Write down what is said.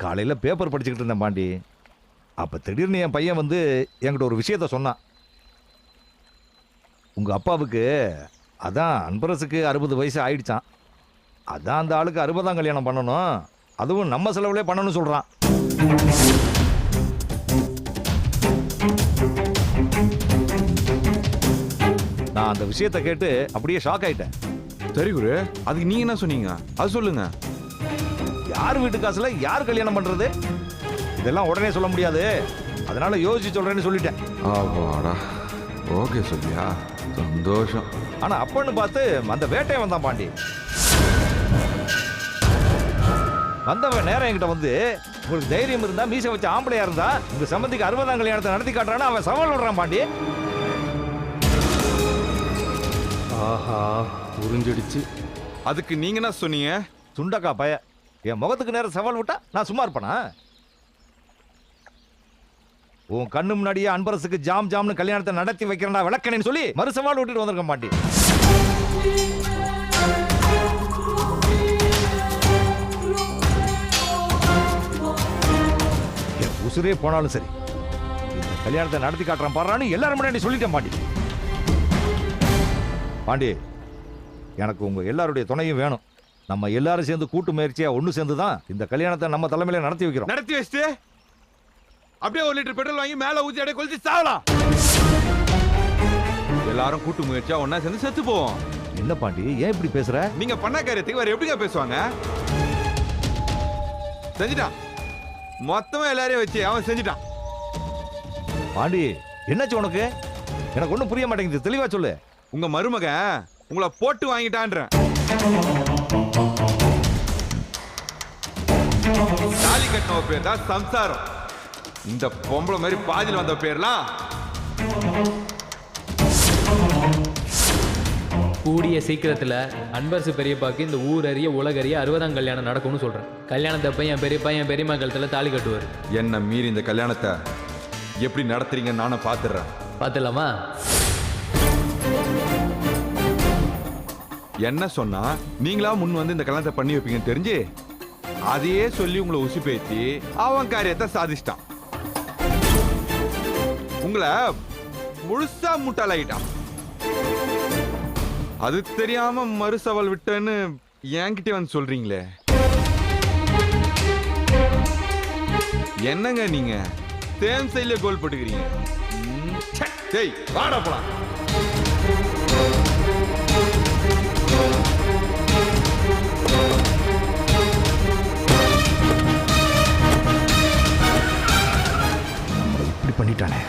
காலையில் பேப்பர் படிச்சுக்கிட்டு இருந்தேன் பாண்டி. அப்போ திடீர்னு என் பையன் வந்து என்கிட்ட ஒரு விஷயத்த சொன்னான். உங்கள் அப்பாவுக்கு அதான் அன்பரசுக்கு 60 வயசு ஆயிடுச்சான். அதான் அந்த ஆளுக்கு 60ஆம் கல்யாணம் பண்ணணும், அதுவும் நம்ம செலவுலே பண்ணணும்னு சொல்கிறான். நான் அந்த விஷயத்தை கேட்டு அப்படியே ஷாக் ஆயிட்டேன். சரி குரு, அதுக்கு நீங்க என்ன சொன்னீங்க அது சொல்லுங்க. யார் வீட்டு காசுல யார் கல்யாணம் பண்றது, இதெல்லாம் உடனே சொல்ல முடியாது, அதனால யோசிச்சு சொல்றேன்னு சொல்லிட்டேன். ஆவாடா, ஓகே சொல்லியா, சந்தோஷம். ஆனா அப்பன்னு பார்த்து அந்த வேட்டையை வந்தான் பாண்டி. வந்தவன் நேரம் என்கிட்ட வந்து, உங்களுக்கு தைரியம் இருந்தா மீசை வச்ச ஆம்பளையா இருந்தா உங்க சம்பந்திக்கு 60ஆம் கல்யாணத்தை நடத்தி காட்டுறான்னு அவன் சவால் விடுறான் பாண்டி. ஆஹா, புரிஞ்சிடுச்சு. அதுக்கு நீங்க என்ன சொன்னீங்க? சுண்டக்கா பய, என் முகத்துக்கு நேரம் சவால் விட்டா நான் சும்மா இருப்பேனா? உன் கண்ணு முன்னாடியே அன்பரசுக்கு ஜாம் ஜாம்னு கல்யாணத்தை நடத்தி வைக்கிறேன்டா விளக்கணேன்னு சொல்லி மறு சவால் விட்டுட்டு வந்திருக்க மாட்டி. என் உசுரே போனாலும் சரி இந்த கல்யாணத்தை நடத்தி காட்டுறான் பாடுறான்னு எல்லாரும் முன்னாடி சொல்லிட்டேன் பாண்டி. பாண்டி, எனக்கு உங்க எல்லாருடைய துணையும் வேணும். நம்ம எல்லாரும் சேர்ந்து கூட்டு முயற்சியா ஒண்ணு சேர்ந்து தான் இந்த கல்யாணத்தை நம்ம தலைமையில நடத்தி வைக்கிறோம். நடத்தி வச்சுட்டு அப்படியே 1 லிட்டர் பெட்ரோல் வாங்கி மேல ஊத்தி அப்படியே கொளுத்தி சாவலாம். எல்லாரும் கூட்டு முயற்சியா ஒன்னா சேர்ந்து செத்து போவோம். என்ன பாண்டி, ஏன் இப்படி பேசுற? நீங்க பண்ண காரியத்துக்கு வேற எப்படிங்க பேசுவாங்க? செஞ்சுட்டான், மொத்தமா எல்லாரையும் வச்சு அவன் செஞ்சுட்டான். பாண்டி, என்னாச்சு உனக்கு? எனக்கு ஒண்ணும் புரிய மாட்டேங்குது, தெளிவா சொல்லு. உங்க மருமகன் உங்களை போட்டு வாங்கிட்டான்றேன். தாலி கட்டின பேர் தான் சம்சாரம். இந்த பொம்பளை மாதிரி பாதியில் வந்த பேர்லாம் கூடிய சீக்கிரத்தில் அன்பரசு பெரியப்பாக்கு இந்த ஊர் அறிய உலகறிய 60ஆம் கல்யாணம் நடக்கும்னு சொல்கிறேன். கல்யாணத்தப்ப என் பெரியப்பா என் பெரியம்மா கழுத்தில் தாலி கட்டுவார். என்ன மீறி இந்த கல்யாணத்தை எப்படி நடத்துறீங்கன்னு நானும் பார்த்துடுறேன். பார்த்துலாமா? என்ன சொன்னா நீங்களா முன் வந்து இந்த கல்யாணத்தை பண்ணி வைப்பீங்கன்னு தெரிஞ்சு அதையே சொல்லி உங்களை உசி பேத்தி அவன் காரியத்தை சாதிச்சிட்டான். உங்களை முழுசா முட்டாளாயிட்டான். அது தெரியாம மறுசவால் விட்டேன்னு என்கிட்ட வந்து சொல்றீங்களே, என்னங்க நீங்க சேம் சைட்ல கோல் போட்டுக்கிறீங்க. டேய் வாடா போலாம். இப்படி பண்ணிட்டானே.